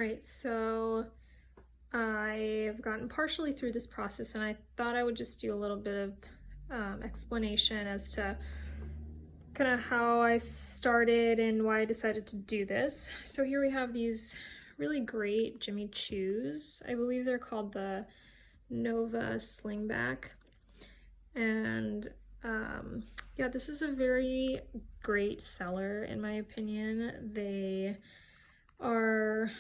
right, so I've gotten partially through this process and I thought I would just do a little bit of explanation as to kind of how I started and why I decided to do this. So here we have these really great Jimmy Choos. I believe they're called the Nova Slingback. And yeah, this is a very great seller in my opinion. They are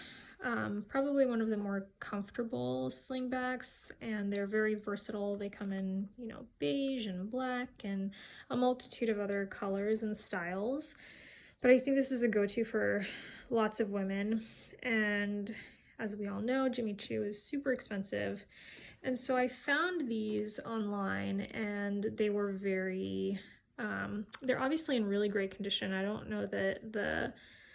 probably one of the more comfortable slingbacks, and they're very versatile. They come in, you know, beige and black and a multitude of other colors and styles. But I think this is a go-to for lots of women. And as we all know, Jimmy Choo is super expensive. And so I found these online and they were very, they're obviously in really great condition. I don't know that the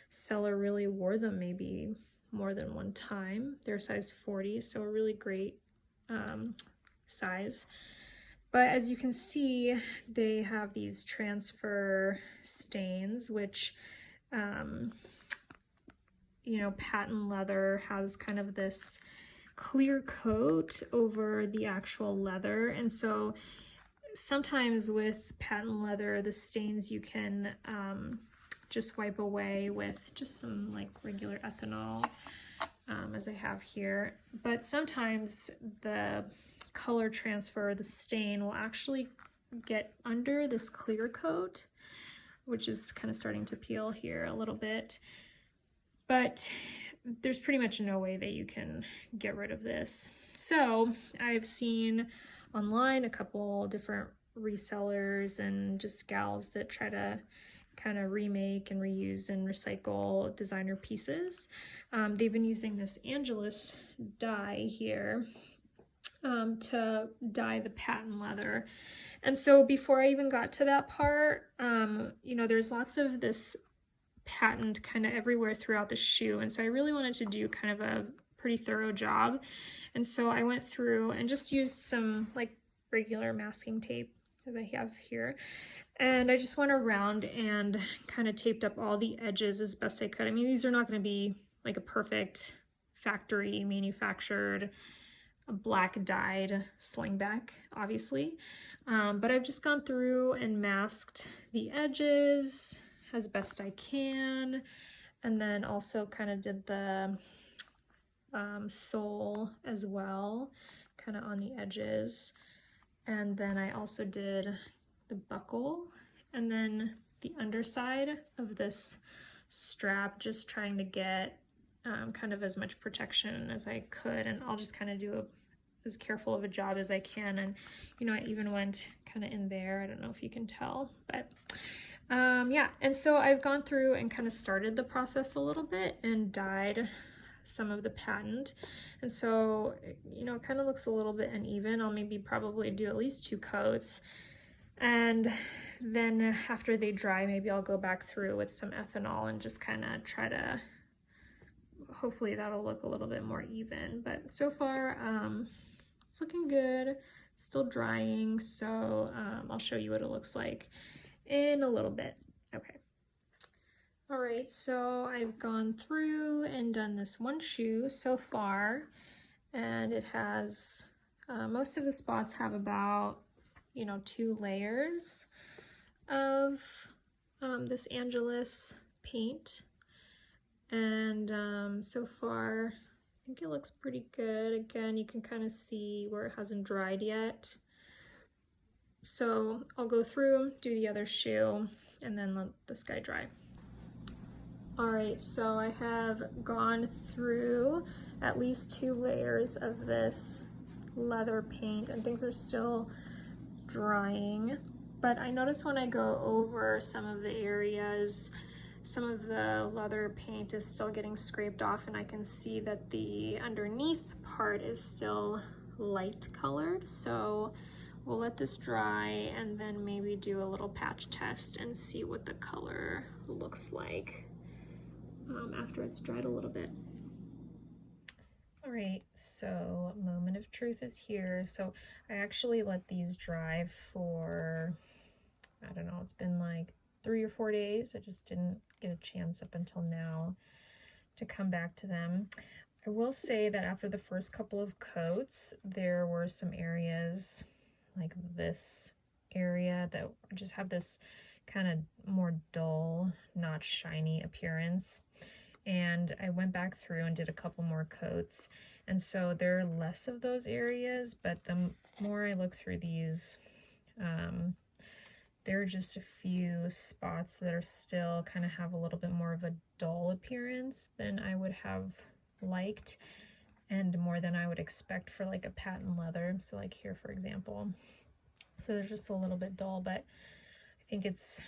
seller really wore them maybe more than one time. They're size 40, so a really great size. But as you can see, they have these transfer stains, which, you know, patent leather has kind of this clear coat over the actual leather. And so sometimes with patent leather, the stains you can just wipe away with just some like regular ethanol, as I have here. But sometimes the color transfer, the stain, will actually get under this clear coat, which is kind of starting to peel here a little bit. But there's pretty much no way that you can get rid of this. So I've seen online a couple different resellers and just gals that try to kind of remake and reuse and recycle designer pieces. They've been using this Angelus dye here to dye the patent leather. And so before I even got to that part, you know, there's lots of this patent kind of everywhere throughout the shoe. And so I really wanted to do kind of a pretty thorough job. And so I went through and just used some like regular masking tape, as I have here. And I just went around and kind of taped up all the edges as best I could. I mean, these are not going to be like a perfect factory manufactured black dyed slingback, obviously. But I've just gone through and masked the edges as best I can. And then also kind of did the sole as well, kind of on the edges. And then I also did the buckle and then the underside of this strap, just trying to get kind of as much protection as I could. And I'll just kind of do as careful of a job as I can. And, you know, I even went kind of in there. I don't know if you can tell, but yeah. And so I've gone through and kind of started the process a little bit and dyed some of the patent. And so, you know, it kind of looks a little bit uneven. I'll maybe probably do at least 2 coats. And then after they dry, maybe I'll go back through with some ethanol and just kind of try to, hopefully that'll look a little bit more even. But so far, it's looking good. It's still drying. So I'll show you what it looks like in a little bit. Okay. All right, so I've gone through and done this one shoe so far, and it has, most of the spots have about, you know, 2 layers of this Angelus paint. And so far, I think it looks pretty good. Again, you can kind of see where it hasn't dried yet. So I'll go through, do the other shoe, and then let this guy dry. All right, so I have gone through at least 2 layers of this leather paint and things are still drying. But I notice when I go over some of the areas, some of the leather paint is still getting scraped off, and I can see that the underneath part is still light colored. So we'll let this dry and then maybe do a little patch test and see what the color looks like after it's dried a little bit. All right, so moment of truth is here. So I actually let these dry for, I don't know, it's been like 3 or 4 days. I just didn't get a chance up until now to come back to them. I will say that after the first couple of coats, there were some areas like this area that just have this kind of more dull, not shiny appearance. And I went back through and did a couple more coats, and so there are less of those areas, but the more I look through these, there are just a few spots that are still kind of have a little bit more of a dull appearance than I would have liked, and more than I would expect for like a patent leather. So like here, for example. So there's just a little bit dull, but I think it's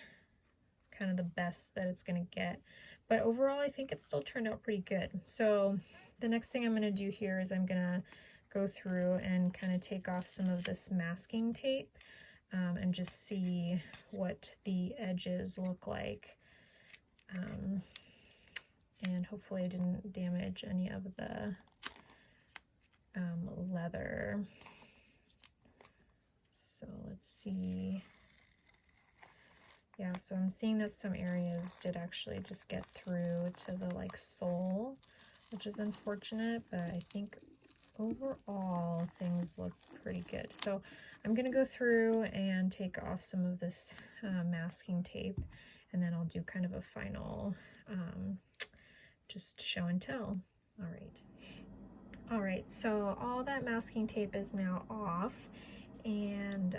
kind of the best that it's going to get. But overall, I think it still turned out pretty good. So the next thing I'm going to do here is I'm going to go through and kind of take off some of this masking tape and just see what the edges look like. And hopefully I didn't damage any of the leather. So let's see. Yeah, so I'm seeing that some areas did actually just get through to the like sole, which is unfortunate, but I think overall things look pretty good. So I'm gonna go through and take off some of this masking tape, and then I'll do kind of a final just show and tell. All right, so all that masking tape is now off, and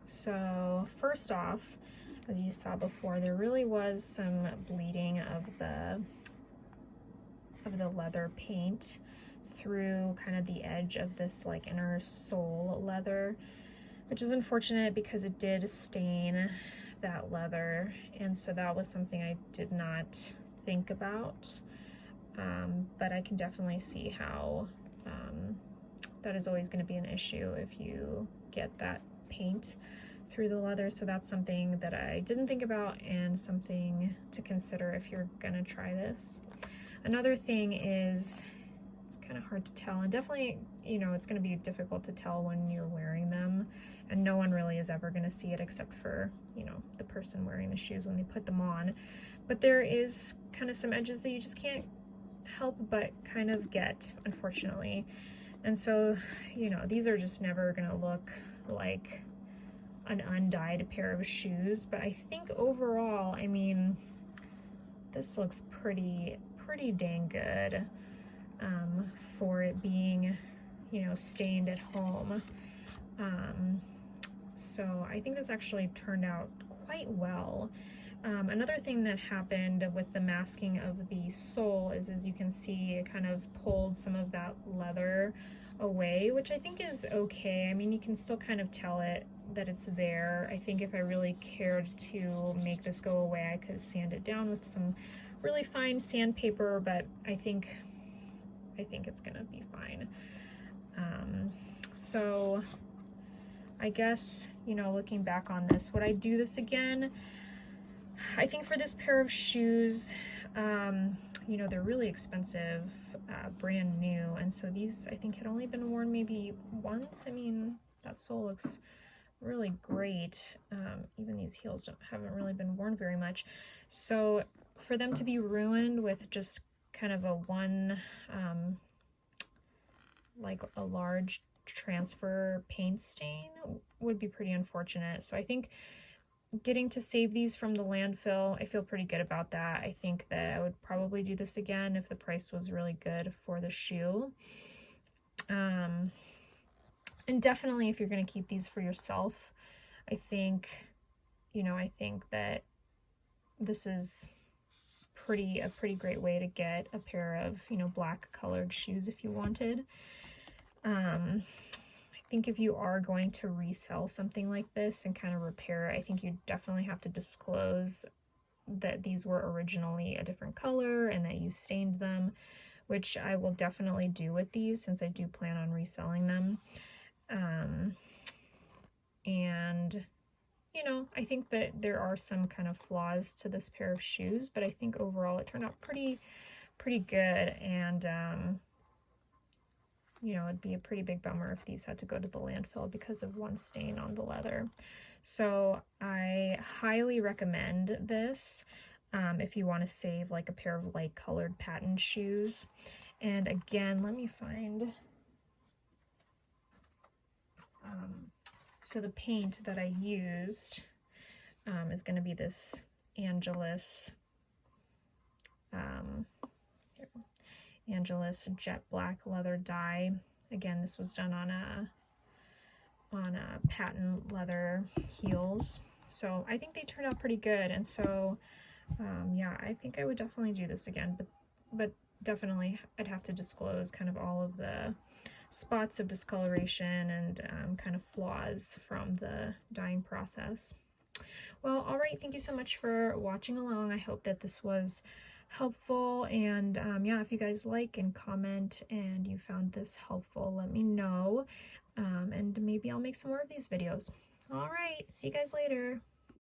so first off, as you saw before, there really was some bleeding of the leather paint through kind of the edge of this like inner sole leather, which is unfortunate because it did stain that leather, and so that was something I did not think about, but I can definitely see how that is always going to be an issue if you get that paint through the leather. So that's something that I didn't think about and something to consider if you're gonna try this. Another thing is, it's kind of hard to tell, and definitely, you know, it's going to be difficult to tell when you're wearing them, and no one really is ever going to see it except for, you know, the person wearing the shoes when they put them on. But there is kind of some edges that you just can't help but kind of get, unfortunately. And so, you know, these are just never going to look like an undyed pair of shoes, but I think overall, I mean, this looks pretty dang good for it being, you know, stained at home. So I think this actually turned out quite well. Another thing that happened with the masking of the sole is, as you can see, it kind of pulled some of that leather away, which I think is okay. I mean, you can still kind of tell it that it's there. I think if I really cared to make this go away, I could sand it down with some really fine sandpaper, but I think it's gonna be fine. So I guess, you know, looking back on this, would I do this again? I think for this pair of shoes, you know, they're really expensive, brand new, and so these I think had only been worn maybe once. I mean, that sole looks really great. Even these heels haven't really been worn very much. So for them to be ruined with just kind of a one, like a large transfer paint stain would be pretty unfortunate. So I think getting to save these from the landfill, I feel pretty good about that. I think that I would probably do this again if the price was really good for the shoe. And definitely if you're going to keep these for yourself, I think, you know, I think that this is a pretty great way to get a pair of, you know, black colored shoes if you wanted. I think if you are going to resell something like this and kind of repair it, I think you definitely have to disclose that these were originally a different color and that you stained them, which I will definitely do with these since I do plan on reselling them. And, you know, I think that there are some kind of flaws to this pair of shoes, but I think overall it turned out pretty good. And, you know, it'd be a pretty big bummer if these had to go to the landfill because of one stain on the leather. So I highly recommend this. if you want to save like a pair of light colored patent shoes. And again, let me find, so the paint that I used is going to be this Angelus jet black leather dye. Again, this was done on a patent leather heels, so I think they turned out pretty good. And so yeah, I think I would definitely do this again, but definitely I'd have to disclose kind of all of the spots of discoloration and kind of flaws from the dyeing process. Well, all right, thank you so much for watching along. I hope that this was helpful, and yeah, if you guys like and comment and you found this helpful, let me know, and maybe I'll make some more of these videos. All right, see you guys later.